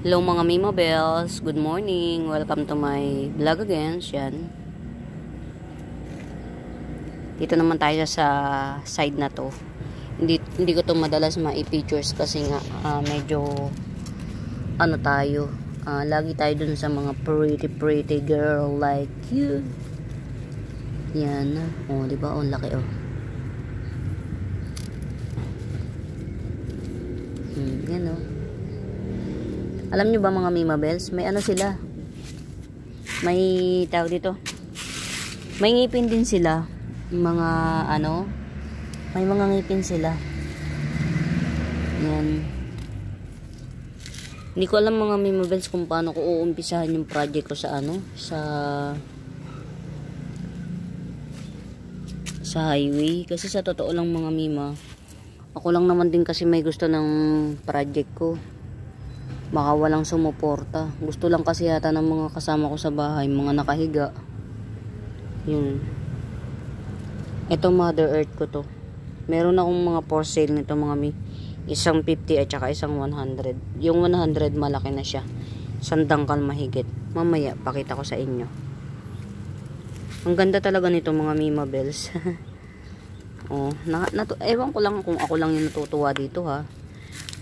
Hello mga Mima Bells, good morning, welcome to my vlog again. Yan. Dito naman tayo sa side na to. Hindi ko to madalas ma-pictures kasi nga medyo ano tayo. Lagi tayo dun sa mga pretty girl like you. Yan. Oh, di ba? Oh, laki oh. Yan oh. Alam nyo ba mga Mima Bells, may ano sila, may tawag dito, may ngipin din sila, mga ano, may mga ngipin sila. Yan. Hindi ko alam mga Mima Bells kung paano ko uumpisahan yung project ko sa ano, sa highway. Kasi sa totoo lang mga Mima, ako lang naman din kasi may gusto ng project ko. Baka walang sumuporta. Gusto lang kasi yata ng mga kasama ko sa bahay, mga nakahiga. Yun. Ito Mother Earth ko to. Meron akong mga for sale nito mga mi. Isang 50 at saka isang 100. Yung 100 malaki na siya. Isang dangkal mahigit. Mamaya pakita ko sa inyo. Ang ganda talaga nito mga Mima Bells. Oh, ewan ko lang kung ako lang yung natutuwa dito ha.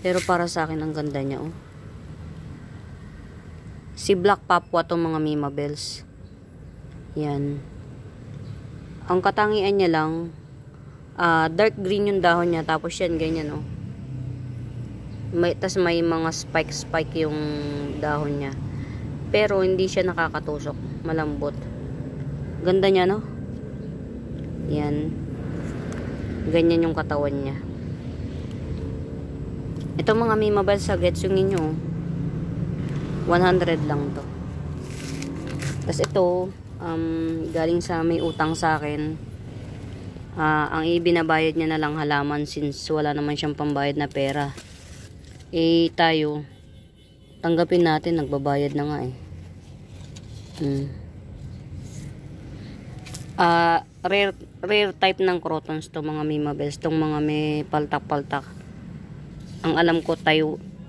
Pero para sa akin ang ganda niya oh. Si Black Papua to mga Mima Bells. Yan. Ang katangian niya lang, dark green yung dahon niya. Tapos yan, ganyan oh. Tas may mga spike yung dahon niya. Pero hindi siya nakakatusok. Malambot. Ganda niya no? Yan. Ganyan yung katawan niya. Ito mga Mima Bells, sa gets yung inyo 100 lang to. Tapos ito galing sa may utang sa akin. Ang ibinabayad niya na lang halaman since wala naman siyang pambayad na pera. Eh tayo tanggapin natin, nagbabayad na nga eh. Rare type ng crotons to mga Mima Bells, tong mga may paltak-paltak. Ang alam ko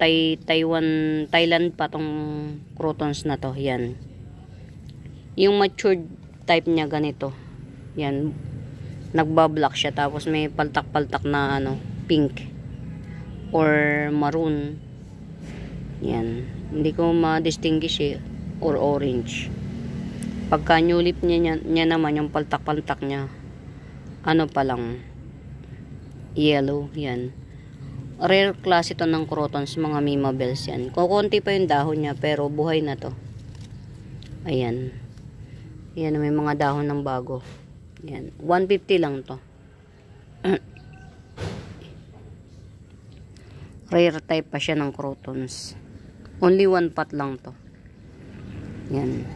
Thailand pa tong crotons na to. Yan. Yung matured type niya ganito. Yan. Nagbablock siya tapos may paltak-paltak na ano, pink or maroon. Yan. Hindi ko ma-distinguish eh, or orange. Pagka new lip niya naman yung paltak-paltak niya, ano pa lang, yellow. Yan. Rare class ito ng crotons mga Mima Bells yan. Kukunti pa yung dahon niya pero buhay na to. Ayan. Ayan, may mga dahon ng bago. Ayan. 150 lang to. Rare type pa siya ng crotons. Only one pot lang to. Ayan.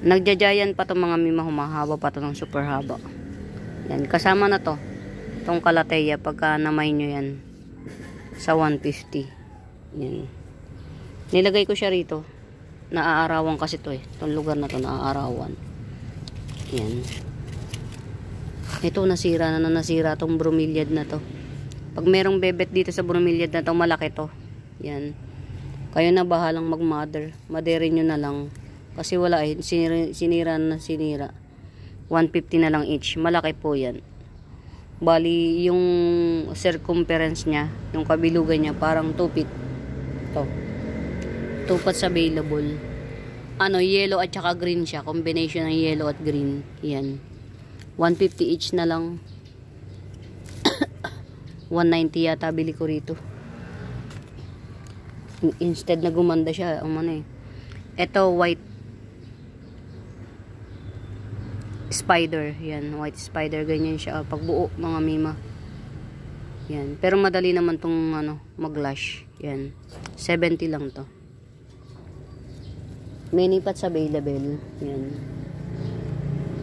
Nagjajayan pa to mga Mima, humahaba pa to ng super haba. Ayan. Kasama na to. Itong kalateya pagka namay nyo yan. Sa 150. Yan. Nilagay ko siya rito. Naaarawan kasi to eh. Itong lugar na to naaarawan. Yan. Ito nasira tong bromeliad na to. Pag merong bebet dito sa bromeliad na to, malaki to. Yan. Kayo na bahalang mag-mother. Maderin nyo na lang. Kasi wala eh. Sinira. 150 na lang each. Malaki po yan. Bali, yung circumference niya, yung kabilugan niya, parang 2 feet. Ito. 2 pots available. Ano, yellow at saka green siya. Combination ng yellow at green. Yan. 150 each na lang. 190 yata bili ko rito. Instead na gumanda siya, ano eh. Ito, white spider. Yan, white spider. Ganyan siya. Pagbuo, mga Mima. Yan. Pero madali naman tong ano, mag-lash. Yan. 70 lang to. Many pots available. Yan.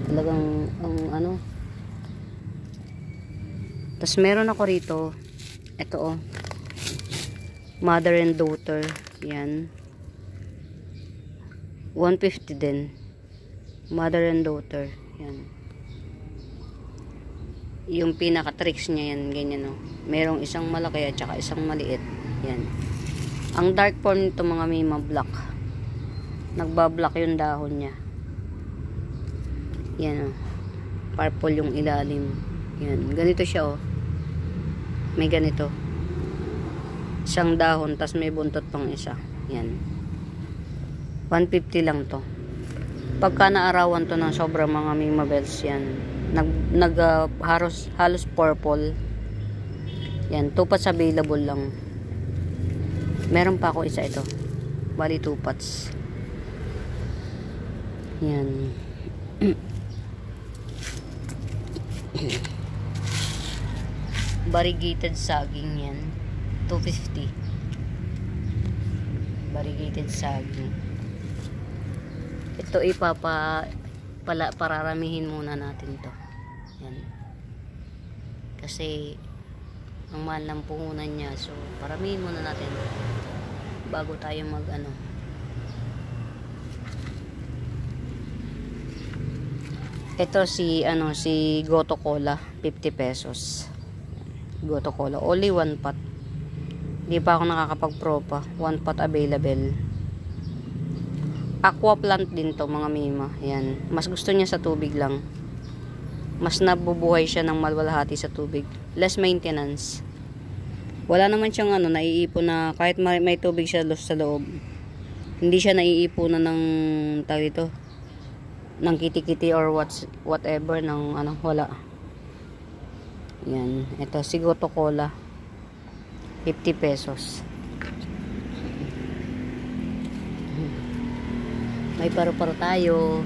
Talagang, ang ano. Tapos meron ako rito. Ito oh. Mother and daughter. Yan. 150 din. Mother and daughter. Yan. Yung pinaka tricks niya yan, ganyan oh. Merong isang malaki at saka isang maliit. Yan. Ang dark form nito mga mima, black. Nagbablock yung dahon niya. Yan oh. Purple yung ilalim. Yan. Ganito siya oh. May ganito. Isang dahon, tas may buntot pang isa. Yan. 150 lang to. Pagka naarawan to ng sobrang mga mima bells, yan. Halos purple. Yan. 2 pots available lang. Meron pa ako isa ito. Bali 2 pots. Yan. Variegated saging yan. 250. Variegated saging. Ito pararamihin muna natin to. Yan. Kasi ang mahal ng puhunan niya. So paramihin muna natin bago tayo mag ano. Ito si Goto Cola, 50 pesos. Goto Cola, only 1 pot. Hindi pa ako nakakapag-propa. 1 pot available. Aqua plant din to mga mima. Yan. Mas gusto niya sa tubig lang. Mas nabubuhay siya ng malwalhati sa tubig. Less maintenance. Wala naman siyang naiipon na kahit may tubig siya sa loob. Hindi siya naiipunan ng tawag ito. Ng kiti-kiti or whatever ng wala. Yan. Ito si Goto Cola. 50 pesos. May paru-paro tayo.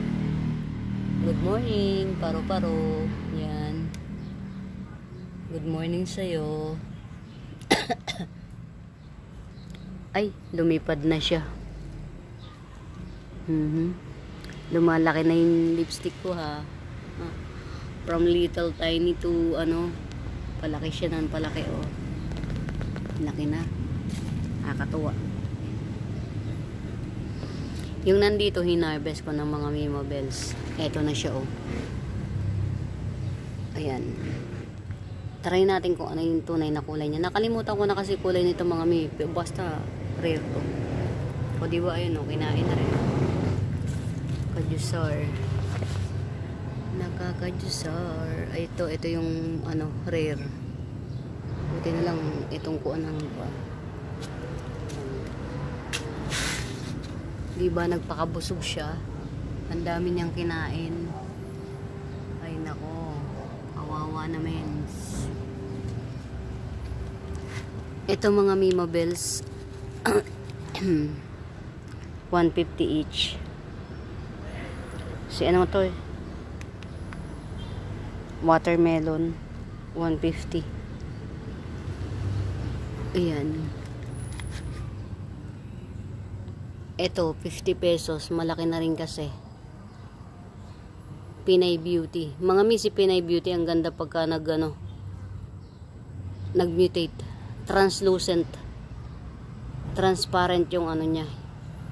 Good morning, paru-paro. Yan. Good morning sa'yo. Ay, lumipad na siya. Lumalaki na yung lipstick ko ha. From little tiny to palaki siya ng palaki oh. Laki na. Nakakatuwa. Yung nandito hinarvest ko ng mga mima bells. Eto na siya oh. Ayan. Try natin kung ano yung tunay na kulay niya. Nakalimutan ko na kasi kulay nito mga mima. Basta rare to. O diba ayun oh, kinain na rin. Kajusar. Nakakajusar. Ay, ito yung rare. Buti na lang itong kuan ng diba nagpakabusog siya. Ang dami niyang kinain. Ay nako. Kawawa naman. Ito mga mima bells. 150 each. Si to watermelon 150. Ayan. Ito 50 pesos, malaki na rin kasi. Pinay Beauty. Mga si Pinay Beauty ang ganda pagka nag-mutate. Translucent. Transparent yung niya.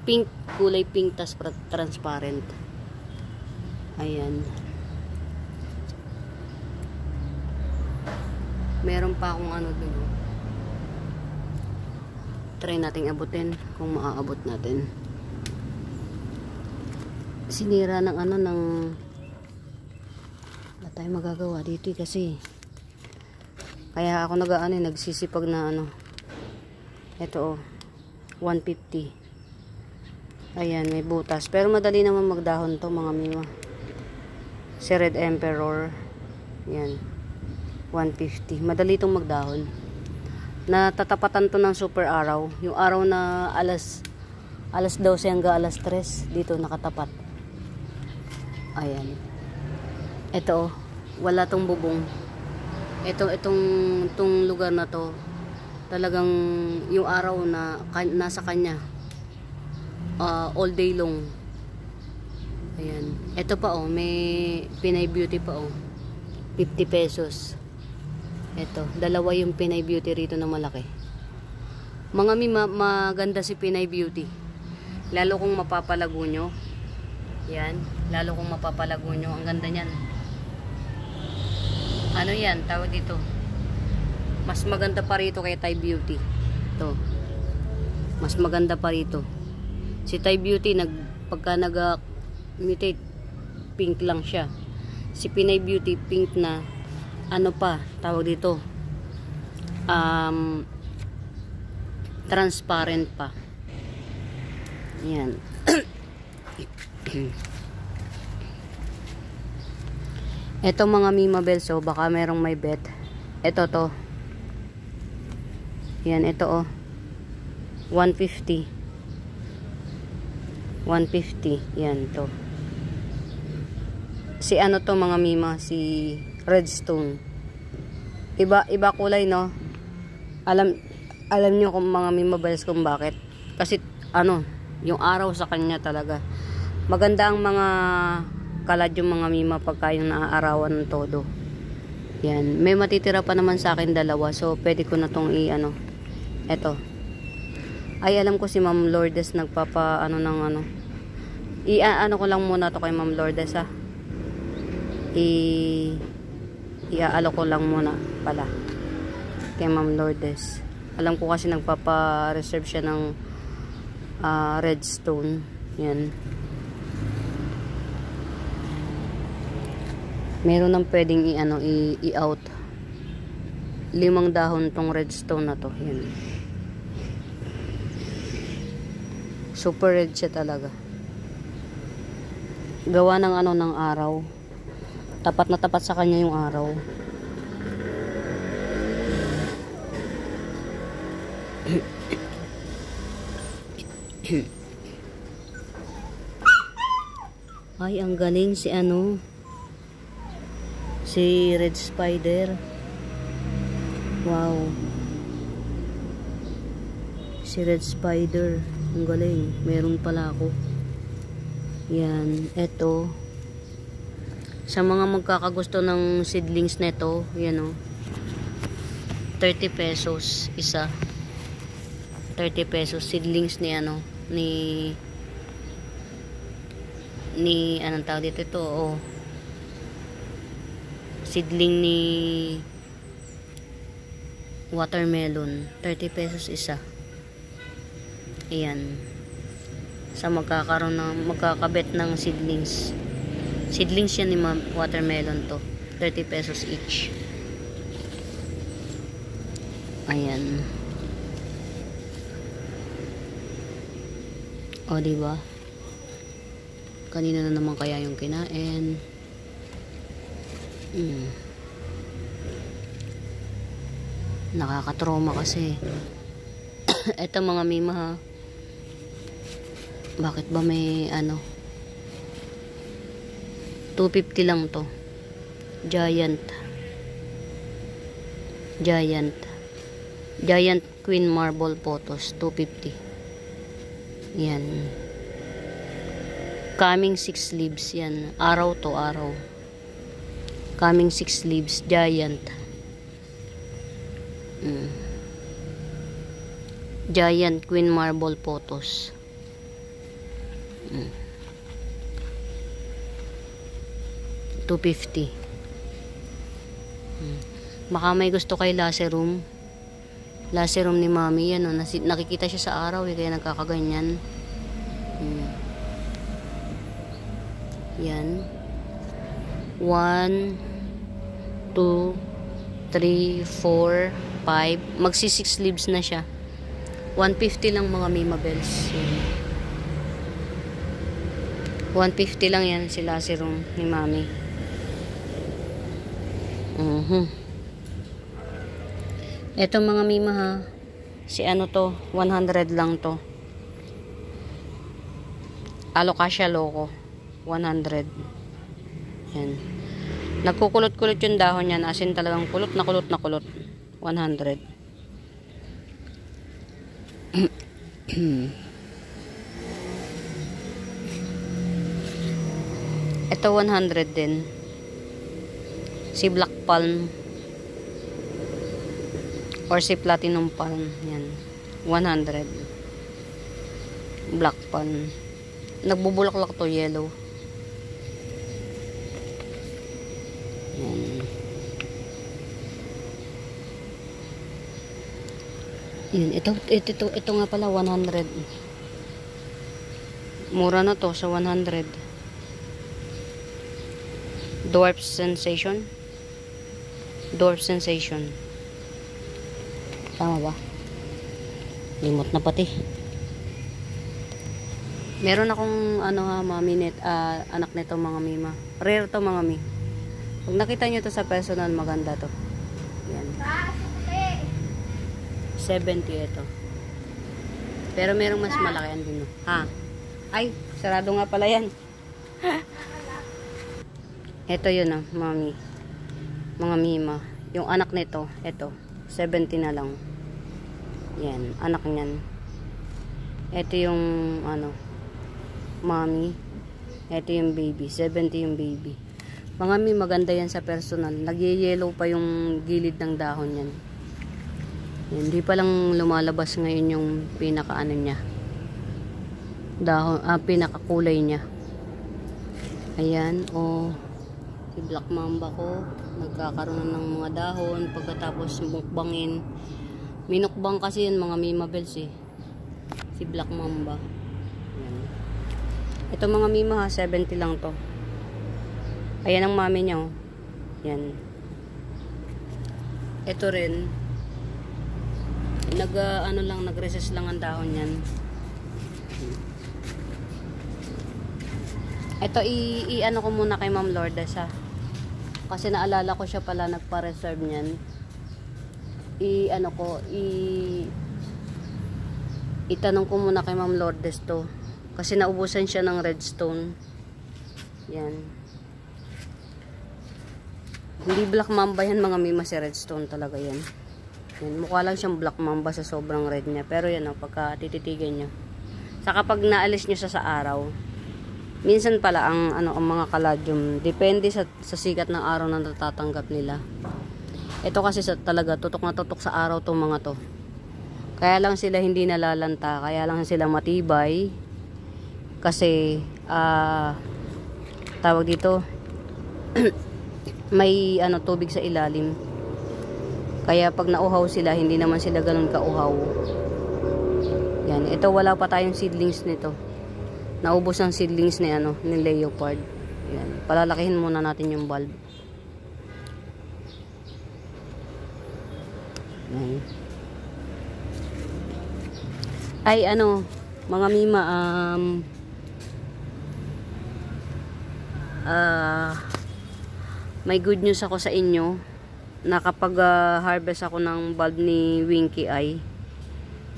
Pink, kulay pink tas transparent. Ayan. Meron pa akong dun. Try nating abutin kung maaabot natin. Sinira ng wala tayong magagawa dito kasi. Kaya ako nagsisipag na ito 150. Ayan, may butas. Pero madali naman magdahon to mga mima. Si Red Emperor. Yan. 150. Madali itong magdahon. Natatapatan to ng super araw. Yung araw na alas 12 hanggang alas 3. Dito nakatapat. Ayan. Ito. Wala tong bubong. Itong lugar na to. Talagang yung araw na nasa kanya. All day long. Ayan. Ito pa may Pinay Beauty pa 50 pesos. Ito, dalawa yung Pinay Beauty rito na malaki. Mga maganda si Pinay Beauty. Lalo kung mapapalago nyo. Yan, lalo kung mapapalago nyo. Ang ganda niyan. Yan, tawag dito. Mas maganda pa rito kay Thai Beauty. Ito. Mas maganda pa rito. Si Thai Beauty, pagka nag-mutate, pink lang siya. Si Pinay Beauty, pink na, ano pa, tawag dito, transparent pa. Yan. Ito mga Mima Bells, so baka merong may bet. Ito to. Yan, ito oh. 150. 150. Yan to. Si ano to mga Mima, si Redstone. Iba kulay, no? Alam niyo kung mga Mima Bells kung bakit. Kasi ano, yung araw sa kanya talaga. Maganda ang mga kalad yung mga Mima pagka yung naaarawan ng todo. Yan. May matitira pa naman sa akin dalawa. So, pwede ko na tong i-ano. Eto. Ay, alam ko si Ma'am Lourdes nagpapa, ano ng ano. I-ano ko lang muna to kay Ma'am Lourdes, ha. I-aalo ko lang muna pala. Kay Ma'am Lourdes. Alam ko kasi nagpapa-reserve siya ng Redstone. Yan. Meron nang pwedeng i-out. 5 dahon tong Redstone na to. Yan. Super red siya talaga. Gawa ng ano ng araw. Tapat na tapat sa kanya yung araw. Ay, ang galing si ano. Si Red Spider. Wow. Si Red Spider. Ang galing. Meron pala ako. Yan. Eto. Sa mga magkakagusto ng seedlings nito, yan o. 30 pesos isa. 30 pesos seedlings ni ano, ni anong tawag dito ito, oh. Seedling ni watermelon, 30 pesos isa. Ayan. Sa magkakabet ng seedlings. Seedlings yan ni watermelon to. 30 pesos each. Ayan. O, diba? Kanina na naman kaya yung kinain. Nakakatroma kasi. Eto mga Mima, ha. Bakit ba may ano? 250 lang to. Giant Queen Marble Photos, 250. Yan. Coming 6 leaves yan. Araw to araw. Coming 6 leaves, giant. Giant Queen Marble Photos. 250. Baka may gusto kay Lacerum. Lacerum ni Mami, yan o. Nakikita siya sa araw, kaya nagkakaganyan. Yan. 1, 2, 3, 4, 5. Magsi 6 leaves na siya. 150 lang mga Mima Bells. 150 lang yan si Lacerum ni Mami. Ito mga Mima, ha. Si ano to, 100 lang to. Alocasia Loco, 100. Yan. Nagkukulot-kulot yung dahon yan. As in talagang kulot na kulot na kulot. 100. Ito 100 din. Si Black Palm or si Platinum Palm, yan. 100. Black Palm. Nagbubulaklak to, yellow. Yan. Yun, ito nga pala 100. Mura na to sa 100. Dwarf Sensation. Dwarf Sensation. Tama ba? Limot na pati. Meron akong anak nito mga mima. Rare to mga mi. Pag nakita nyo to sa personal, maganda to. Yan. 70 ito. Pero merong mas malaki yan din. Ha? Ay, sarado nga pala yan. Ito yun mami. Mga mima. Yung anak nito, ito. 70 na lang. Yan, anak niyan. Ito yung mami. Ito yung baby. 70 yung baby. Mga mi, maganda yan sa personal. Nag-yellow pa yung gilid ng dahon yan. Hindi pa lang lumalabas ngayon yung pinaka niya. Dahon, pinakakulay niya. Ayan, si Black Mamba ko nagkakaroon ng mga dahon pagkatapos mukbangin. Minukbang kasi yan mga Mima Bells si Black Mamba. Ayan. Ito mga Mima 70 lang to. Ayan ang mami niya Yan. Ito rin nag-recess lang ang dahon yan. Ito i-ano ko muna kay Ma'am Lourdes kasi naalala ko siya pala nagpa-reserve niyan. Itanong ko muna kay Ma'am Lourdes to kasi naubusan siya ng redstone. Yan. Hindi Black Mamba yan mga mima, si redstone talaga yan. Yan, mukha lang siyang Black Mamba sa sobrang red niya. Pero yan pagka tititigan nyo. Saka pag naalis nyo sa araw, minsan pala ang mga caladium, depende sa sikat ng araw na natatanggap nila. Ito kasi talaga tutok na tutok sa araw tong mga to. Kaya lang sila hindi nalalanta, kaya lang sila matibay. Kasi tawag dito may tubig sa ilalim. Kaya pag nauhaw sila, hindi naman sila ganun kauhaw. Yan, ito wala pa tayong seedlings nito. Naubos ang seedlings ni ni Leopard. Yan, palalakihin muna natin yung bulb. Yan. Ay mga mima, may good news ako sa inyo. Nakapag-harvest ako ng bulb ni Winky Eye.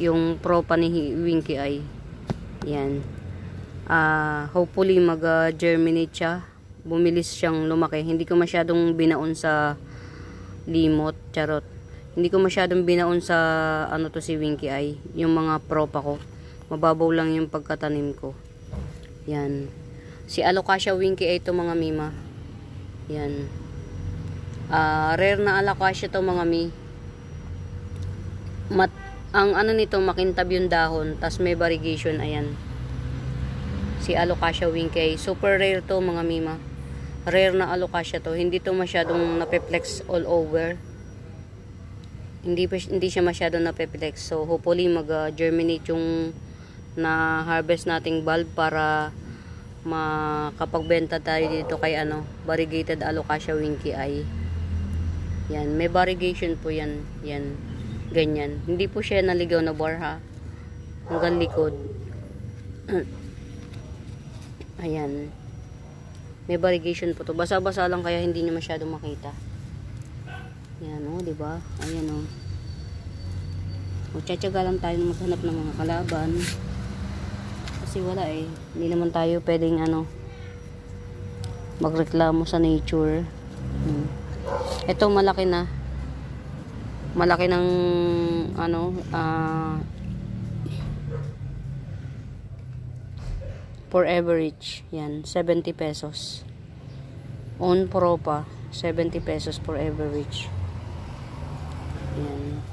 Yung propa ni Winky Eye. Yan. Hopefully mag-germinate siya. Bumilis siyang lumaki. Hindi ko masyadong binaon sa limot. Charot. Hindi ko masyadong binaon sa to si Winky Eye. Yung mga propa ko. Mababaw lang yung pagkatanim ko. Yan. Si Alocasia Winky Eye to mga mima. Yan. Rare na Alocasia to mga mi. Ang nito makintab yung dahon, tas may variegation. Ayan. Si Alocasia Winky, super rare to mga mima. Rare na Alocasia to. Hindi to masyadong napeplex all over. Hindi siya masyadong napeplex. So hopefully mag-germinate yung na harvest nating bulb para makapagbenta tayo dito kay variegated Alocasia Winky Eye. Yan, may variegation po yan. Yan, ganyan. Hindi po siya naligaw na bar hanggang likod. Ayan. May variegation po to. Basa-basa lang kaya hindi niyo masyadong makita. Yan diba? Ayan Tiyatsaga lang tayo maghanap ng mga kalaban. Kasi wala Hindi naman tayo pwedeng magreklamo sa nature. Ito malaki na. Malaki ng Forever Rich. Yan, 70 pesos. On propa, 70 pesos Forever Rich. Yan.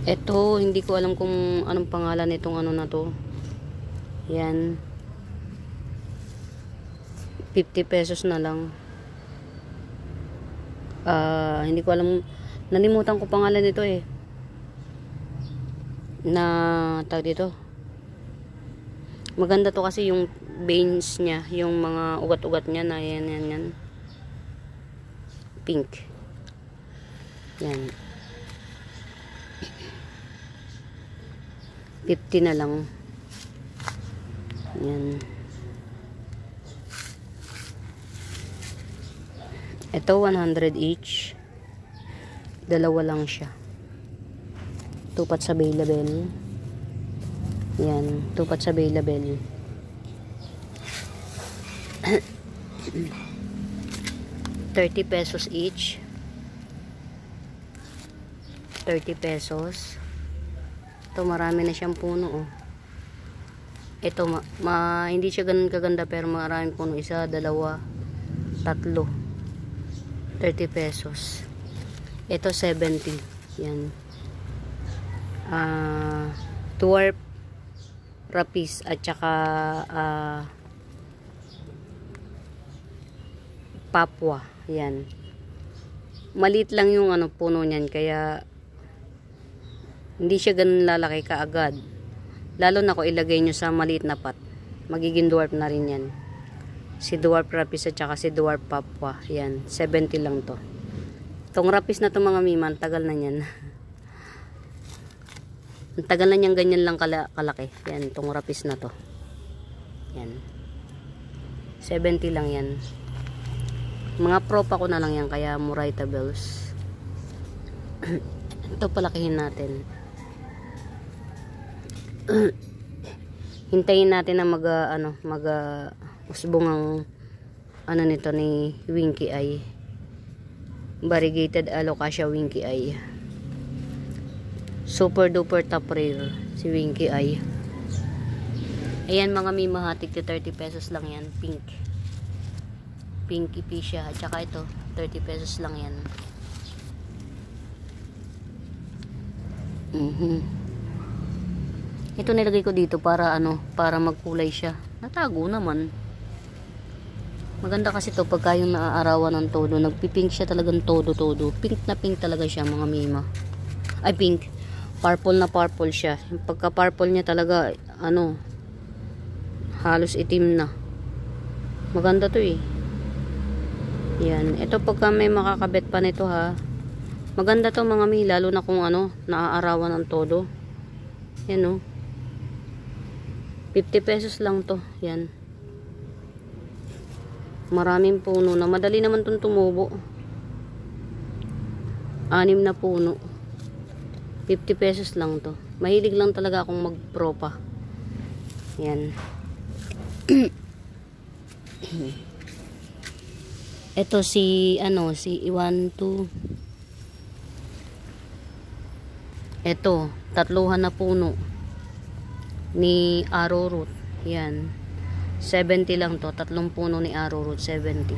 Ito, hindi ko alam kung anong pangalan nitong na to. Yan. 50 pesos na lang. Hindi ko alam, nalimutan ko pangalan nito na tawag dito. Maganda to kasi yung veins niya, yung mga ugat-ugat niya na yan. Pink. Yan. 50 na lang. Yan. Ito 100 each. Dalawa lang siya. Tupats available. Yan, tupats available. 30 pesos each. 30 pesos. Ito marami na siyang puno, oh. Ito hindi siya ganun kaganda pero maraming puno. Isa, dalawa, tatlo. 30 pesos. Ito 70. Yan. Dwarf rapis at saka papwa. Yan. Maliit lang yung puno niyan kaya hindi siya ganun lalaki kaagad. Lalo na kung ilagay nyo sa maliit na pot. Magiging dwarf na rin yan. Si dwarf rapis at saka si dwarf papwa. Yan. 70 lang to. Itong rapis na to mga miman, tagal na yan. Ang tagal na niyang ganyan lang kalaki. Yan, itong rapis na to. Yan. 70 lang yan. Mga propa ko na lang yan, kaya Muraytables. Ito palakihin natin. Hintayin natin na usbong ang nito ni Winky Eye. Variegated Alocasia Winky Eye. Super duper top rare si Winky Eye. Ayan mga mimahatik, 30 pesos lang yan. Pink epiccia. At saka ito 30 pesos lang yan. Ito nilagay ko dito para para magkulay siya. Natago naman. Maganda kasi to pagka yung naaarawan ng todo. Nagpipink siya talagang todo. Pink na pink talaga siya mga mima. Ay pink. Purple na purple siya. Pagka purple niya talaga halos itim na. Maganda to eh. Yan. Ito pagka may makakabit pa nito ha. Maganda to mga mi. Lalo na kung naaarawan ng todo. Yan 50 pesos lang to. Yan. Maraming puno na. Madali naman itong tumubo. 6 na puno. 50 pesos lang to. Mahilig lang talaga akong magpropa. Yan. Ito si 1, 2. Ito, tatluhan na puno ni arrowroot. Yan. 70 lang to. Tatlong puno ni arrowroot. 70.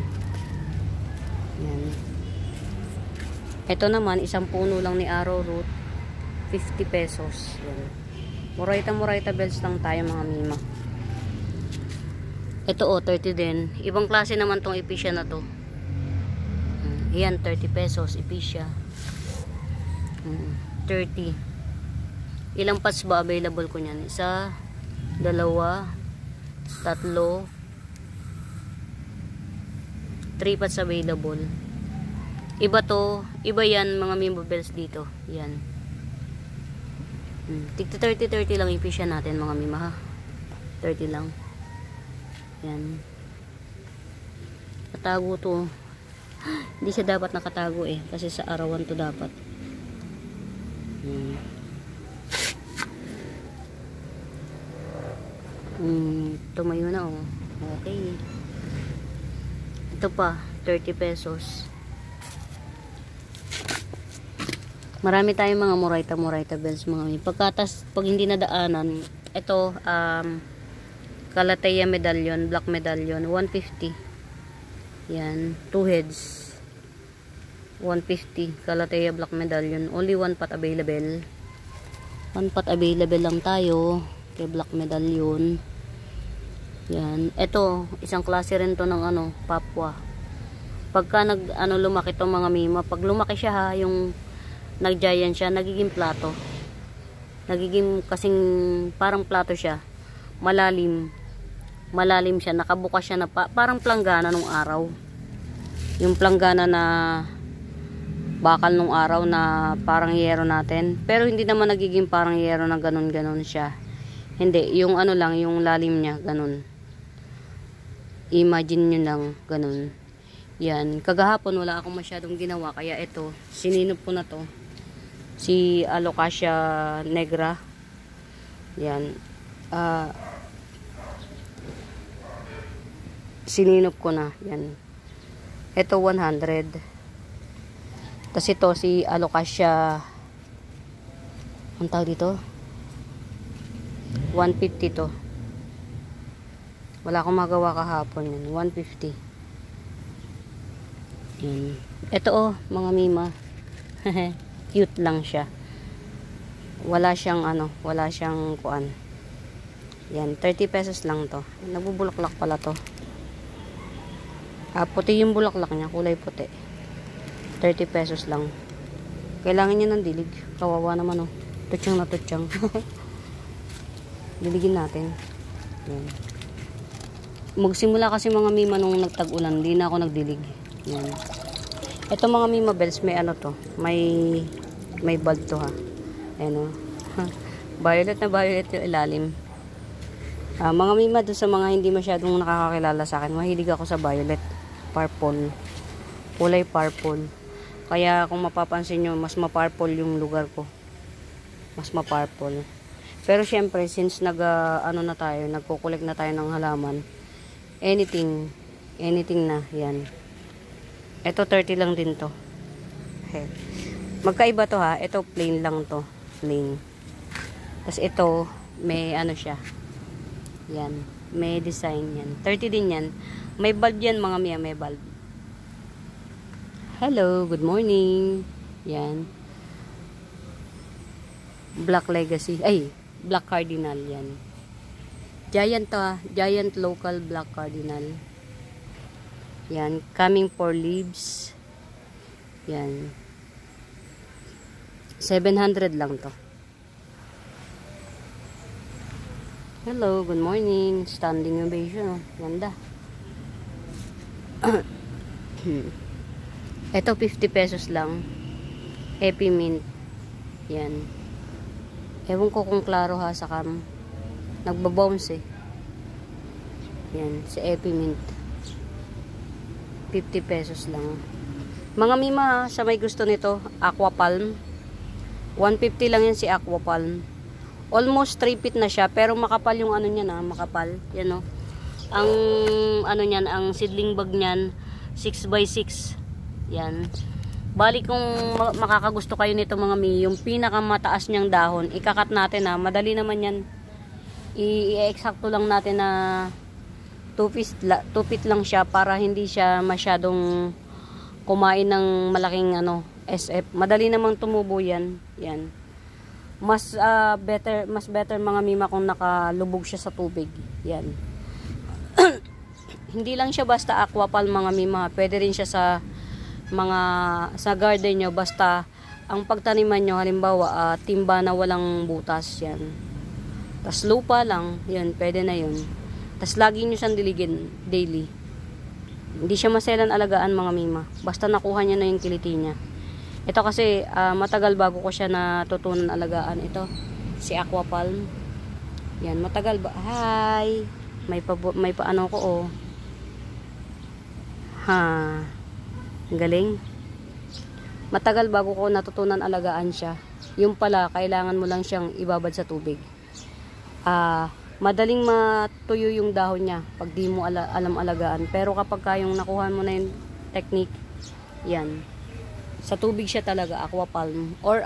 Yan. Ito naman, isang puno lang ni arrowroot. 50 pesos. Yan. Muraytables lang tayo mga mima. Ito 30 din. Ibang klase naman tong epiccia na to. Yan, 30 pesos. Epiccia. 30. Ilang pots ba available ko niyan? 1, 2, 3, 3 pots available. Iba to. Iba yan mga mimobels dito. Yan. Tigta 30 lang epiccia natin mga mima ha. 30 lang. Yan. Katago to. Hindi siya dapat nakatago eh. Kasi sa arawan to dapat. Tumayo na oh. Okay. Ito pa. 30 pesos. Marami tayong mga Muraytables mga pagkatas pag hindi nadaanan. Ito Calathea medallion, black medallion, 150. Yan, 2 heads. 150 Calathea black medallion. Only 1 pot available. 1 pot available lang tayo kay black medallion. Yan. Ito, isang klase rin to ng papwa. Pagka lumaki to mga mima, pag lumaki siya ha, yung nag-giant siya, nagiging plato. Nagiging kasing parang plato siya. Malalim. Malalim siya. Nakabukas siya na parang planggana nung araw. Yung planggana na bakal nung araw na parang yero natin. Pero hindi naman nagiging parang yero na ganun-ganun siya. Hindi. Yung ano lang, yung lalim niya, ganun. Imagine nyo lang, ganun. Yan. Kagahapon wala akong masyadong ginawa. Kaya ito, sininop ko na to. Si Alocasia negra. Yan. Sininop ko na. Yan. Ito 100. Tapos ito si Alocasia. Ang tawag dito? 150 to. Wala akong magawa kahapon yan. 150. Yan. Ito oh, mga mima. Cute lang siya. Wala siyang ano, wala siyang kuan. Yan, 30 pesos lang to. Nabubulaklak pala to. Puti yung bulaklak niya, kulay puti. 30 pesos lang. Kailangan niya ng dilig. Kawawa naman oh. Tutsang na tutsang. Diligin natin. Yan. Magsimula kasi mga mima nung nagtag-ulan, hindi na ako nagdilig. Yan. Ito mga mima bells, may ano to. May bulb to ha. Ayan o. Violet na violet yung ilalim. Mga mima, doon sa mga hindi masyadong nakakakilala sa akin, mahilig ako sa violet. Purple. Kulay purple. Kaya kung mapapansin nyo, mas ma-purple yung lugar ko. Mas ma-purple. Pero syempre, since nagko-collect na tayo ng halaman, anything na, yan. Ito 30 lang din to. Okay. Magkaiba to ha. Ito plain lang to. Plain. Tapos ito, may ano siya. Yan. May design yan. 30 din yan. May bulb yan mga miya. May bulb. Hello. Good morning. Yan. Black Legacy. Ay. Black Cardinal yan. Giant to ha. Giant local Black Cardinal. Yan. Coming for leaves. Yan. 700 lang to. Hello, good morning. Standing ovation. Ganda. Ito 50 pesos lang. Happy Mint. Yan. Ewan ko kung klaro ha sa cam. Nagbabounce eh. Yan, si Happy Mint. 50 pesos lang. Mga mima, sa may gusto nito, Aqua Palm. 150 lang yan si Aqua Palm. Almost 3 feet na siya, pero makapal yung ano niya na, makapal. Yan o. Ang ano niyan, ang seedling bag niyan, 6x6. Yan. Bali kung makakagusto kayo nito mga mi, yung pinakamataas niyang dahon, ikakat natin ha. Madali naman yan. I-eksakto lang natin na 2 feet lang siya para hindi siya masyadong kumain ng malaking ano, SF. Madali namang tumubo yan. Yan. Mas better mga mima kung nakalubog siya sa tubig. Yan. Hindi lang siya basta aquapal mga mima. Pwede rin siya sa garden nyo. Basta ang pagtaniman nyo, halimbawa timba na walang butas. Yan. Tas lupa lang. Yan. Pwede na yun. Tas lagi nyo siyang diligin daily. Hindi siya maselan alagaan mga mima. Basta nakuha niya na yung kiliti niya. Ito kasi matagal bago ko siya natutunan alagaan. Ito si Aqua Palm. Yan, matagal ba? Hi. May paano ko oh. Ha. Galing. Matagal bago ko natutunan alagaan siya. Yung pala kailangan mo lang siyang ibabad sa tubig. Madaling matuyo yung dahon niya pag di mo alam alagaan. Pero kapag kayong nakuha mo na yung technique, yan. Sa tubig siya talaga, Aqua Palm or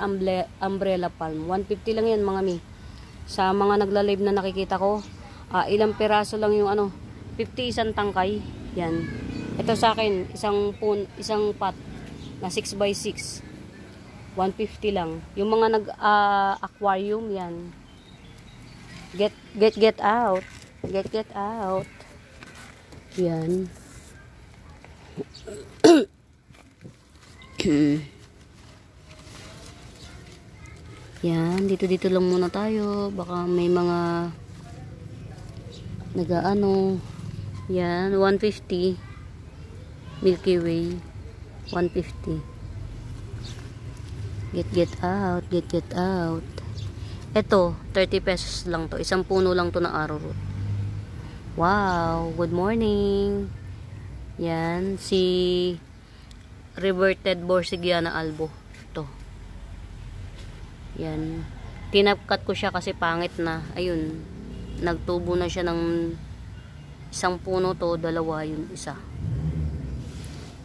Umbrella Palm. 150 lang yan mga mi. Sa mga nagla-live na nakikita ko, ilang piraso lang yung 50 isang tangkay. Yan. Ito sa akin, isang pot na 6x6. 150 lang. Yung mga nag-aquarium, yan. Get out. Get out. Yan. Yan, dito lang muna tayo. Baka may mga nagaano. Yan, 150. Milky Way. 150. Get out. Get out. Ito, 30 pesos lang to. Isang puno lang to ng arrowroot. Wow, good morning. Yan, si reverted Borsigiana albo. Ito. Yan. Tinapkat ko siya kasi pangit na. Ayun. Nagtubo na siya ng isang puno to, dalawa yun, isa.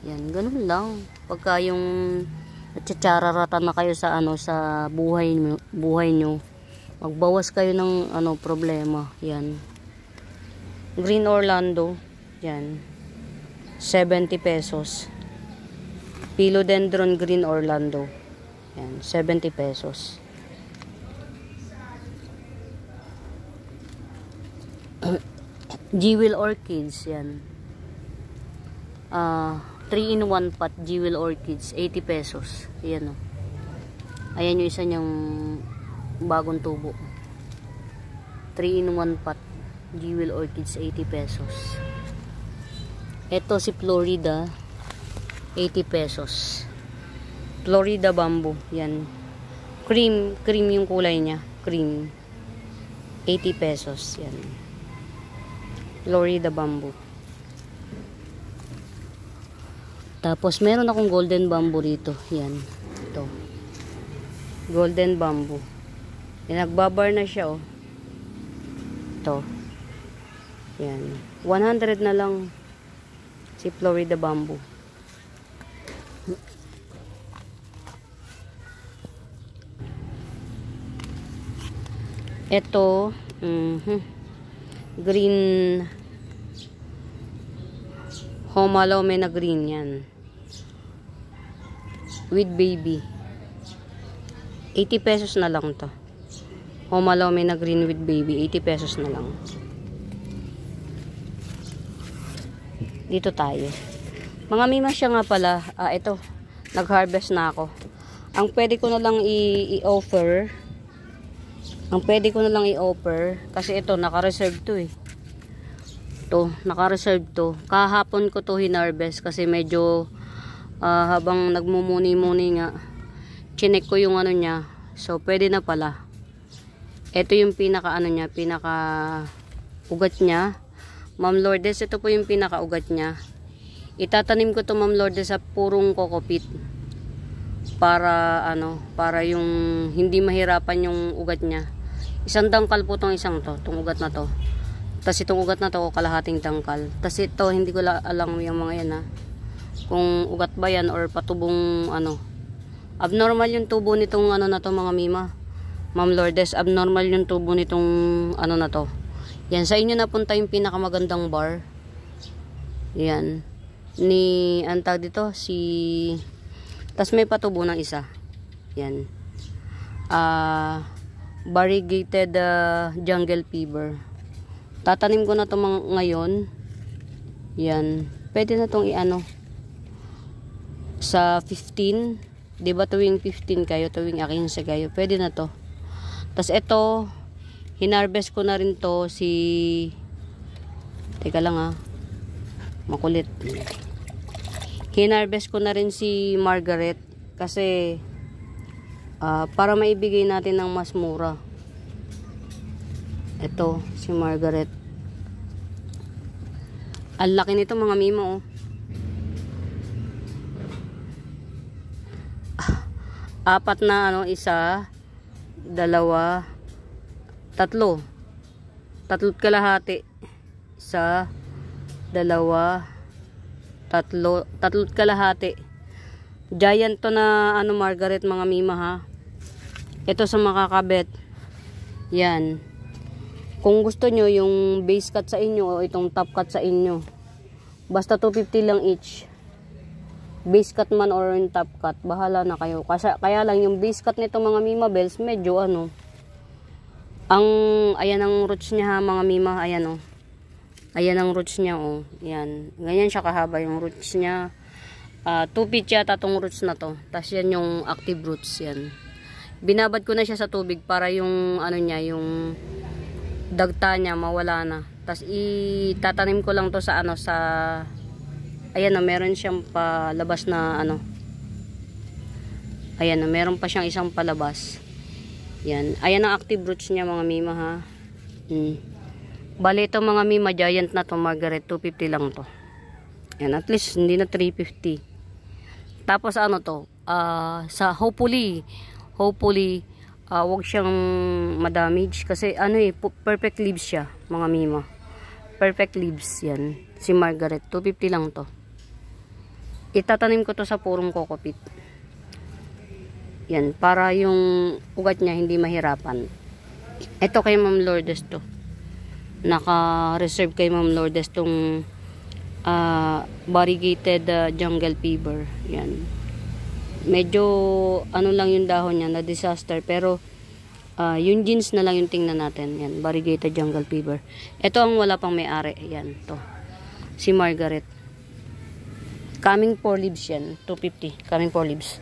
Yan, ganun lang. Pagka yung natsitsararata na kayo sa ano, sa buhay nyo, magbawas kayo ng ano, problema. Yan. Green Orlando. Yan. 70 pesos. Philodendron Green Orlando. Yan, 70 pesos. Jewel Orchids, yan. 3-in-1 pot Jewel Orchids, 80 pesos. Ayan o. Ayan yung isa niyang bagong tubo. 3-in-1 pot Jewel Orchids, 80 pesos. Ito si Florida, 80 pesos. Florida Bamboo, yan. Cream yung kulay niya. Cream. 80 pesos, yan. Florida Bamboo. Tapos, meron akong golden bamboo rito. Yan. Ito. Golden bamboo. Yan, nagbabar na siya, oh. Ito. Yan. 100 na lang si Florida Bamboo. Ito, green Homalome na green, yan. With baby. 80 pesos na lang to. Homalome na green with baby, 80 pesos na lang. Dito tayo. Mga mima siya nga pala. Ito, nag-harvest na ako. Ang pwede ko na lang i-offer, kasi ito, naka-reserve to eh. Ito, naka-reserve to. Kahapon ko to hinarvest kasi medyo habang nagmumuni-muni nga, chinek ko yung ano niya. So, pwede na pala. Ito yung pinaka ano niya, pinaka ugat niya. Ma'am Lourdes, ito po yung pinaka ugat niya. Itatanim ko to Ma'am Lourdes sa purong kokopit. Para ano, para yung hindi mahirapan yung ugat niya. Isang dangkal po tong isang to, tong ugat na to. Tapos itong ugat na to, kalahating dangkal. Tapos ito, hindi ko alam yung mga yan ha. Kung ugat ba yan or patubong ano. Abnormal yung tubo nitong ano na to mga mima. Ma'am Lourdes, abnormal yung tubo nitong ano na to. Yan, sa inyo napunta yung pinakamagandang bar. Yan. Ang tawag dito, tas may patubo ng isa. Yan. Variegated jungle fever. Tatanim ko na ito ngayon. Yan. Pwede na itong i-ano. Sa 15. Diba tuwing 15 kayo, tuwing 15 kayo. Pwede na to. Tas ito, hinarvest ko na rin to teka lang ha. Makulit. Hinarvest ko na rin si Margaret kasi para maibigay natin ng mas mura. Ito si Margaret. Ang laki nito mga mimo, oh. Apat na ano, isa, dalawa, tatlo't kalahati. Isa, dalawa, tatlo't kalahati. Giant to na ano Margaret mga mima ha. Ito sa makakabit. Yan. Kung gusto nyo yung base cut sa inyo o itong top cut sa inyo, basta 250 lang each. Base cut man or yung top cut, bahala na kayo. Kaya lang yung base cut nito mga mima bells, medyo ano, ayan ang roots niya ha mga mima, ayan oh. Ayan ang roots niya oh. Yan. Ganyan siya kahaba yung roots niya. 2 feet yata tong roots na to. Tapos yan yung active roots yan. binabad ko na siya sa tubig para yung ano niya, yung dagta niya mawala na. Tapos itatanim ko lang to sa ano, sa ayan na, meron siyang palabas na ano. Ayan na, meron pa siyang isang palabas. Yan. Ayan ang active roots niya mga mima ha. Bali ito mga mima, giant na to, Margaret, 250 lang to. Yan, at least hindi na 350. Tapos ano to, sa hopefully wag siyang ma-damage kasi ano perfect leaves siya mga mima. Perfect leaves yan. Si Margaret, 250 lang to. Itatanim ko to sa purong kokopit. Yan, para yung ugat niya hindi mahirapan. Ito kay Ma'am Lourdes to. Naka-reserve kay Ma'am Lourdes tong variegated jungle fever. Yan. Medyo ano lang yung dahon niya na disaster pero yung genes na lang yung tingnan natin. Yan, variegated jungle fever. Ito ang wala pang may-ari. Yan, to. Si Margaret. Coming 4 leaves yan. 250. Coming 4 leaves.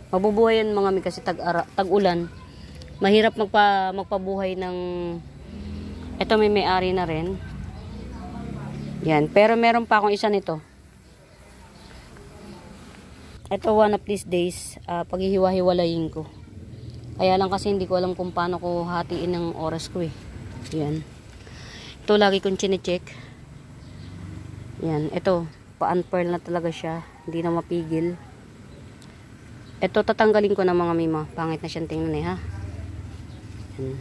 Mabubuhay yan mga mi kasi tag-ulan. Mahirap magpabuhay ng ito may may-ari na rin. Yan. Pero meron pa akong isa nito. Ito one of these days. Paghihiwa-hiwalayin ko. Kaya lang kasi hindi ko alam kung paano ko hatiin ng oras ko eh. Yan. Ito lagi kong chinecheck. Yan. Ito. Pa-unpearl na talaga siya. Hindi na mapigil. Ito tatanggalin ko na mga mima. Pangit na siyang tingnan eh ha. Yan.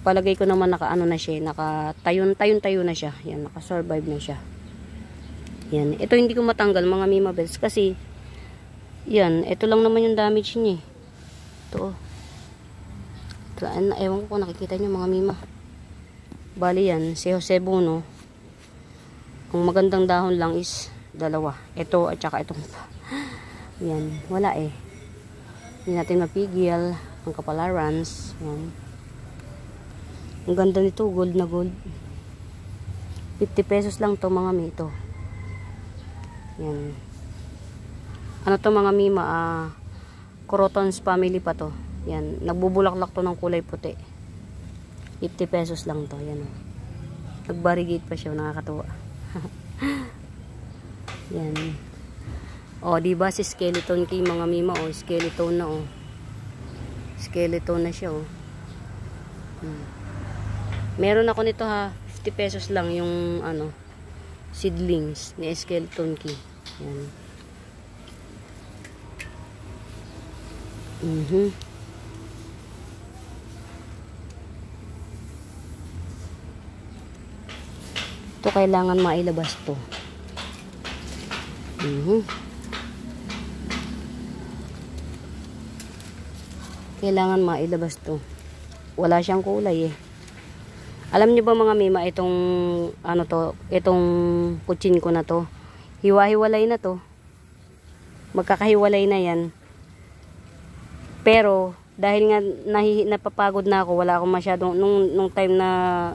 Palagay ko naman naka-ano na siya. Naka-tayo na siya. Yan. Naka-survive na siya. Yan. Ito hindi ko matanggal mga mima bells. Kasi yan. Ito lang naman yung damage niya eh. Ito. Ewan ko kung nakikita nyo mga mima. Bali yan. Si Jose Bono. Ang magandang dahon lang is dalawa. Ito at saka itong yan. Wala eh. Hindi natin mapigil. Ang kapalarans. Yan. Ang ganda nito. Gold na gold. 50 pesos lang to mga mi. Ito. Yan. Ano to mga mima? Crotons family pa to. Yan. Nagbubulaklak to ng kulay puti. 50 pesos lang to. Yan. Nag-variegate pa siya. Nakakatuwa. Yan. O, diba si skeleton kay mga mima, o, skeleton na, o. Skeleton na siya, o. Meron ako nito, ha. 50 pesos lang yung, ano, seedlings ni skeleton key. Yan. Ito kailangan mailabas to. Kailangan mailabas to. Wala siyang kulay eh. Alam niyo ba mga mima, itong ano to, itong kutsin ko na to, hiwa-hiwalay na to. Magkakahiwalay na yan. Pero dahil nga napapagod na ako, wala akong masyadong nung time na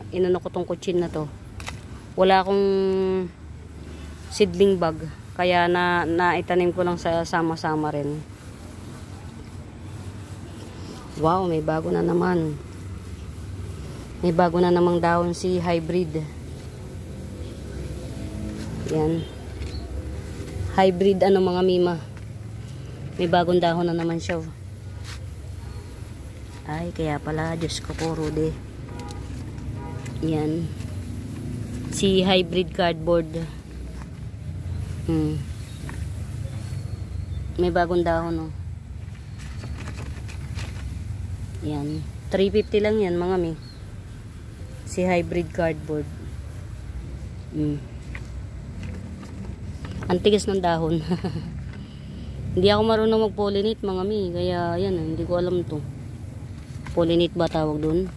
inano ko tong kutsin na to. Wala akong seedling bag. Kaya naitanim ko lang sa sama-sama rin. Wow, may bago na naman. May bago na namang dahon si hybrid. Yan. Hybrid ano mga mima. May bagong dahon na naman siya. Ay, kaya pala, Diyos ko po, Rudy. Yan. Si hybrid cardboard. May bagong dahon, oh. Yan. 350 lang yan, mga mi. Si hybrid cardboard. Ang tigas ng dahon. Hindi ako marunong mag-pollinate, mga mi. Kaya, yan, hindi ko alam to. Pollinate ba tawag dun?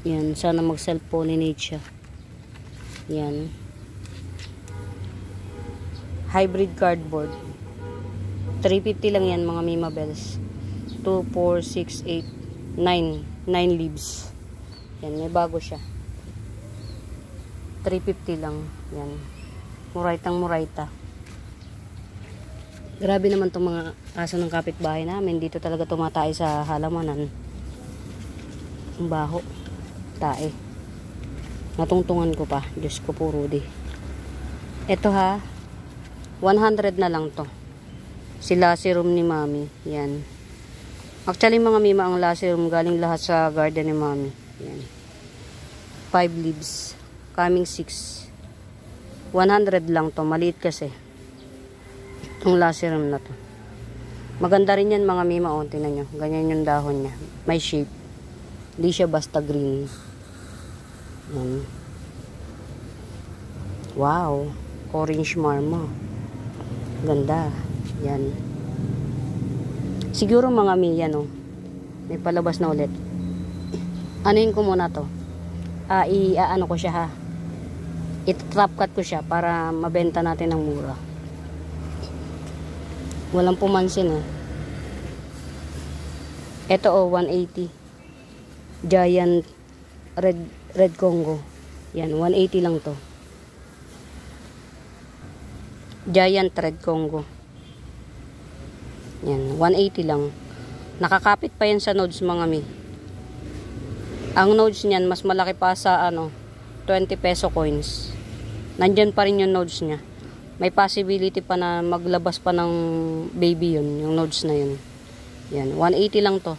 Yan. Sana mag-self-pollinate siya. Yan. Hybrid cardboard. 350 lang yan mga mima bells. 2, 4, 6, 8, 9 leaves. Yan, may bago siya. 350 lang. Yan. Muraytang murayta. Grabe naman tong mga aso ng kapitbahay namin. Dito talaga tumatay sa halamanan. Ang baho. Tae. Natungtungan ko pa. Diyos ko po, Rudy. Ito ha. 100 na lang to. Si Laserum ni Mami. Yan. Actually mga mima, ang Laserum galing lahat sa garden ni Mami. Yan. 5 leaves. Coming 6. 100 lang to. Maliit kasi. Ang Laserum na to. Maganda rin yan mga mima. O, tingnan nyo. Ganyan yung dahon niya. May shape. Hindi siya basta green. Yan. Wow. Orange marma. Ganda. Yan. Siguro mga mi, yan o. May palabas na ulit. Anuin ko muna to. Ano ko siya ha. Ito-trap cut ko siya para mabenta natin ng mura. Walang pumansin eh. Ito 180. Giant red Congo. Yan, 180 lang to. Giant red Congo. Yan, 180 lang. Nakakapit pa yan sa nodes mga mi. Ang nodes niyan mas malaki pa sa 20 peso coins. Nandyan pa rin yung nodes niya. May possibility pa na maglabas pa ng baby yun, yung nodes na yun. Yan, 180 lang to.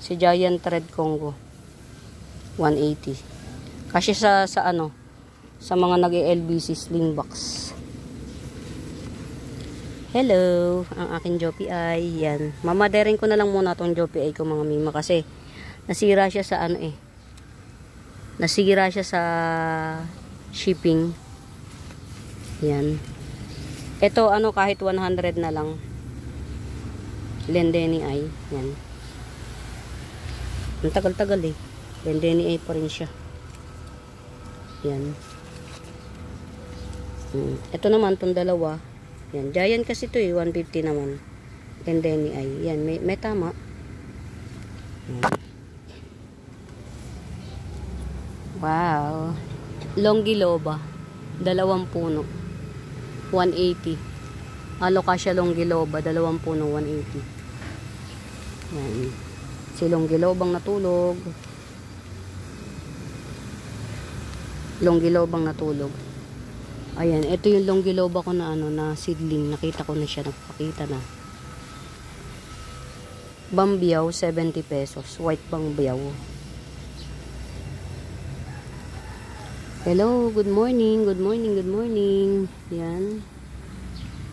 Si Giant Red Congo. 180. Kasi sa mga nag-LBC sling box. Hello, ang aking Joppy ay yan. Mamaderin ko na lang muna tong Joppy ay ko mga mima kasi nasira siya sa nasira siya sa shipping. Yan. Ito kahit 100 na lang. Lendeni ay. Yan. Ang tagal-tagal eh. Lendeni ay pa rin siya. Yan. Ito naman tong dalawa. Yan. Giant kasi ito eh. 150 naman. Lendeni ay. Yan. May tama. Yan. Wow. Longiloba. 2 puno. 180. Alocasia longiloba, 2 puno, 180. Yan. Si longilobang natulog. Longilobang natulog. Ayan, ito yung longiloba ko na na seedling. Nakita ko na siya, nakapakita na. Bambiyaw, 70 pesos. White bambiyaw. Hello, good morning, good morning, good morning. Yan.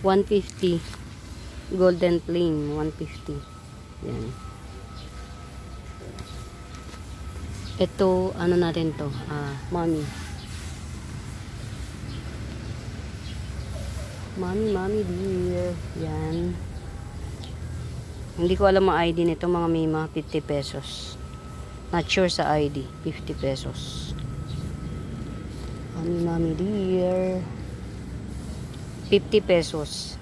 150. Golden flame, 150. Yan. Ito, natin to? Mami. Mami dear. Yan. Hindi ko alam ang ID nito mga mima, 50 pesos. Not sure sa ID, 50 pesos. Mami dear. 50 pesos.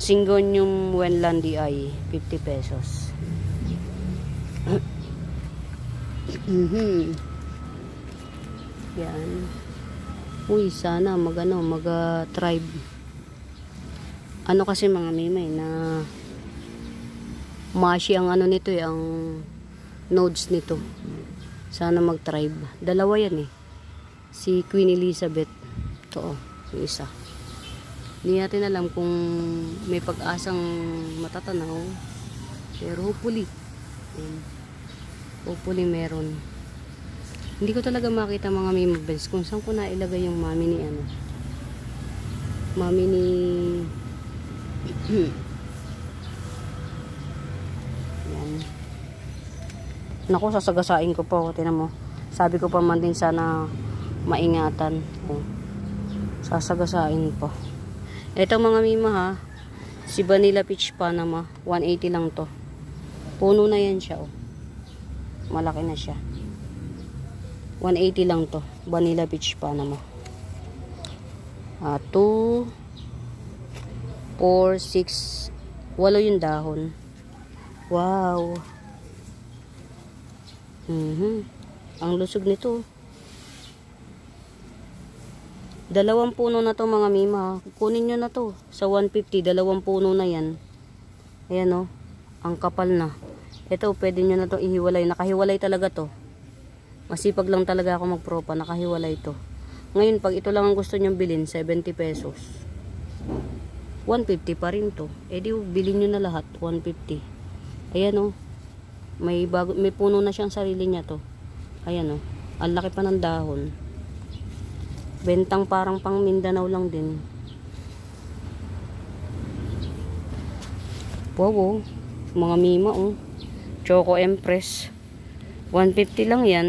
Syngonium Wenlandi ay 50 pesos. Yan. Uy, sana mag-tribe. Kasi mga mimay na mashi ang nito eh, ang nodes nito. Sana mag-tribe. Dalawa yan eh. Si Queen Elizabeth. Ito yung isa. Hindi natin alam kung may pag-asang matatanaw. Pero hopefully. Hopefully meron. Hindi ko talaga makita mga mima bells kung saan ko nailagay yung mami ni Mami ni yan. Naku, sasagasain ko po. Tinan mo. Sabi ko pa man din sana maingatan. Sasagasain po. Ito mga mima ha. Si Vanilla Peach Panama. 180 lang to. Puno na yan siya Malaki na siya. 180 lang to. Vanilla Peach Panama. 2 4, 6 8 yung dahon. Wow. Ang lusog nito. Dalawang puno na to mga mima. Kunin nyo na to. Sa 150, dalawang puno na yan. Ayan o. Ang kapal na. Ito, pwede nyo na to ihiwalay. Nakahiwalay talaga to. Masipag lang talaga ako magpropa. Nakahiwalay to. Ngayon, pag ito lang ang gusto nyong bilhin, 70 pesos. 150 pa rin to. Eh di, bilhin nyo na lahat. 150. Ayan o. May puno na siyang sarili niya to. Ayan o. Ang laki pa ng dahon. Bentang parang pang Mindanao lang din. Wow, mga mima oh. Choco Empress. 150 lang yan.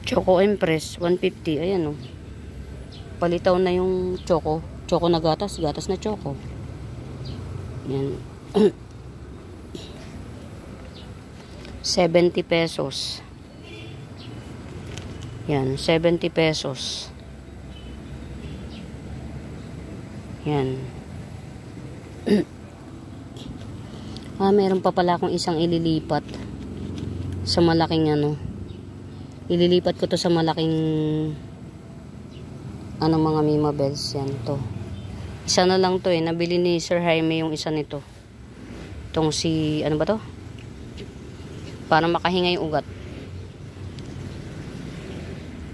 Choco Empress, 150. Ayan oh. Palitaw na yung choco. Choco na gatas, gatas na choco. Yan. 70 pesos. Yan, 70 pesos. Yan. Meron pa pala akong isang ililipat sa malaking ano. Ililipat ko to sa malaking ano mga Mima Bells. Yan to. Isa na lang to eh. Nabili ni Sir Jaime yung isa nito. Itong si, ano ba to? Para makahinga yung ugat.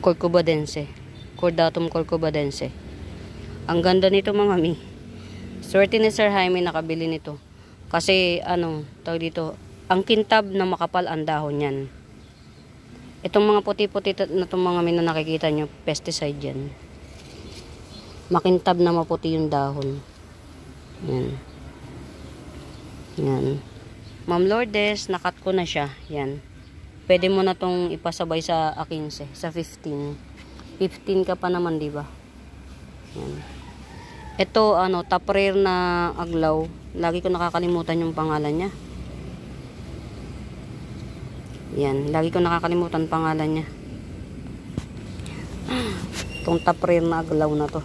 Corcovadense. Cordatum corcovadense. Ang ganda nito mga mi. Swerte ni Sir Jaime nakabili nito. Kasi ano, tawag dito, ang kintab na makapal ang dahon yan. Itong mga puti-puti na itong mga mi na nakikita nyo, pesticide yan. Makintab na maputi yung dahon. Yan. Yan. Ma'am Lourdes, nakat ko na siya. Yan. Pwede mo na tong ipasabay sa 15, sa 15. 15 ka pa naman, di ba? Yan. Ito, ano, top rare na aglaw. Lagi ko nakakalimutan yung pangalan niya. Yan, lagi ko nakakalimutan pangalan niya. Itong top rare na aglaw na to.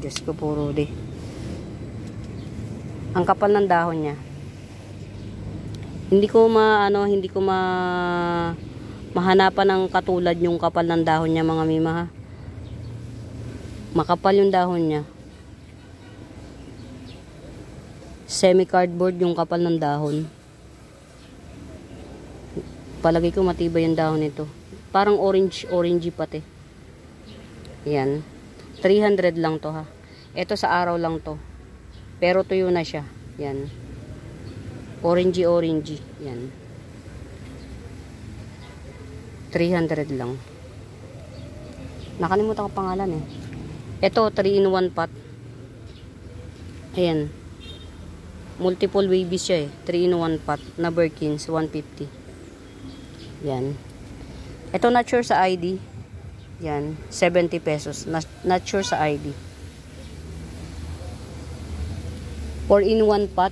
Diyos ko puro di. Ang kapal ng dahon niya. Hindi ko mahanapan ng katulad yung kapal ng dahon niya mga mima ha. Makapal yung dahon niya. Semi cardboard yung kapal ng dahon. Palagi ko matibay yung dahon nito. Parang orangey pati. Yan. 300 lang to ha. Ito sa araw lang to. Pero tuyo na siya. Yan. Orangey. Yan. 300 lang. Nakalimutan ko pangalan eh. Ito, 3-in-1 pot. Ayan. Multiple babies siya eh. 3-in-1 pot na Birkins, 150. Yan. Ito, not sure sa ID. Yan. 70 pesos. Not sure sa ID. 4-in-1 pot.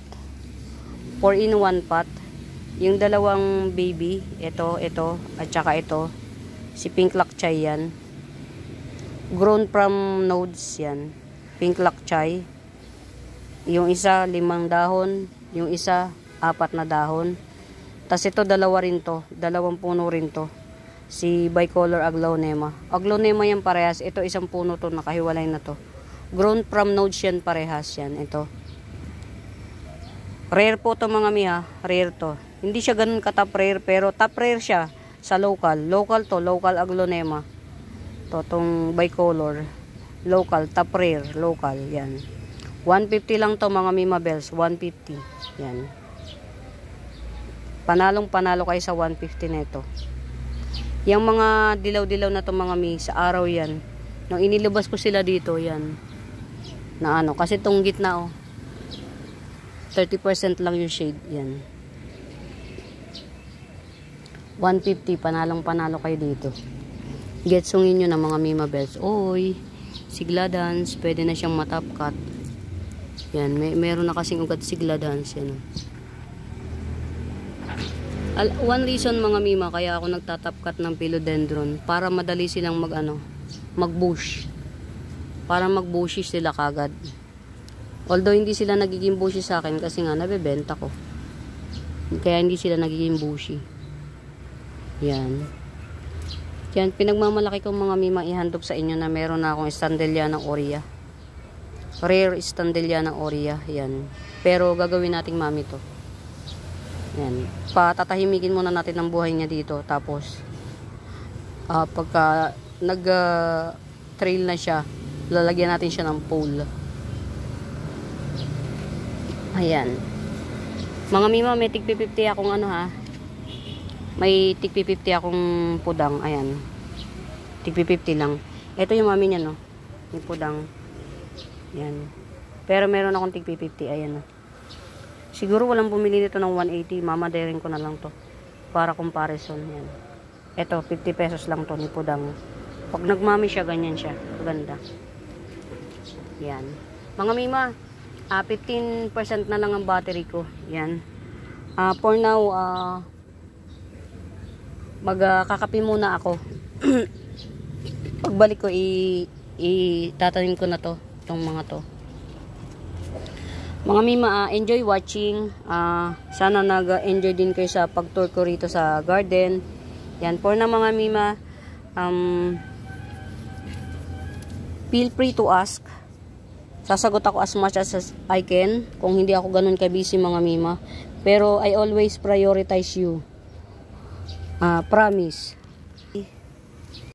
4-in-1 pot. Yung dalawang baby, ito, at saka ito. Si Pink Lakchay yan. Grown from nodes yan. Pink Lakchay. Yung isa, 5 dahon. Yung isa, 4 na dahon. Tas ito, dalawa rin to. Dalawang puno rin to. Si Bicolor Aglaonema. Aglaonema yan parehas. Ito, isang puno to. Nakahiwalay na to. Grown from nodes yan parehas yan. Ito. Rare po to mga miha. Rare to. Hindi siya ganun ka top rare. Pero top rare siya sa local. Local to. Local Aglaonema. To. Tong bicolor. Local. Top rare. Local. Yan. 150 lang to mga Mima Bells. 150. Yan. Panalong panalo kayo sa 150 neto. Yung mga dilaw-dilaw na to mga mi. Sa araw yan. Nung inilabas ko sila dito. Yan. Na ano. Kasi tong gitna oh. 30% lang yung shade. Yan. 150. Panalong panalo kayo dito. Getsungin nyo na mga Mima Bells. Oy. Sigla dance. Pwede na siyang matop cut. Yan. Meron na kasing ugat sigla dance. Yan. One reason mga Mima kaya ako nagtatop cut ng philodendron. Para madali silang mag-bush. Para mag-bushy sila kagad. Although hindi sila nagiging bushy sa akin kasi nga nabebenta ko. Kaya hindi sila nagiging bushy. Yan. Yan, pinagmamalaki kong mga mima ihandog sa inyo na meron na akong Standelliana aurea. Rare Standelliana aurea. Yan. Pero gagawin nating mami to. Yan. Patatahimikin muna natin ang buhay niya dito. Tapos, pagka nag-trail na siya, lalagyan natin siya ng pole. Ayan. Mga mima, may tig 50 akong ano ha. May tig 50 akong pudang. Ayan. Tig 50 lang. Ito yung mami niya, no. Yung pudang. Ayan. Pero meron akong tig 50. Ayan, no. Siguro walang bumili nito ng 180. Mamadaring ko na lang to. Para comparison. Ayan. Ito, 50 pesos lang to ni pudang. Pag nagmami siya, ganyan siya. Maganda. Ayan. Mga mima, 15% na lang ang battery ko. Ayan. For now, magkakape muna ako. Pagbalik ko itatanim ko na to, itong mga to. Mga mima, enjoy watching. Sana nag-enjoy din kayo sa pag-tour ko rito sa garden. Yan, for na mga mima, feel free to ask. Sasagot ako as much as I can. Kung hindi ako ganun ka-busy mga mima. Pero I always prioritize you. Promise.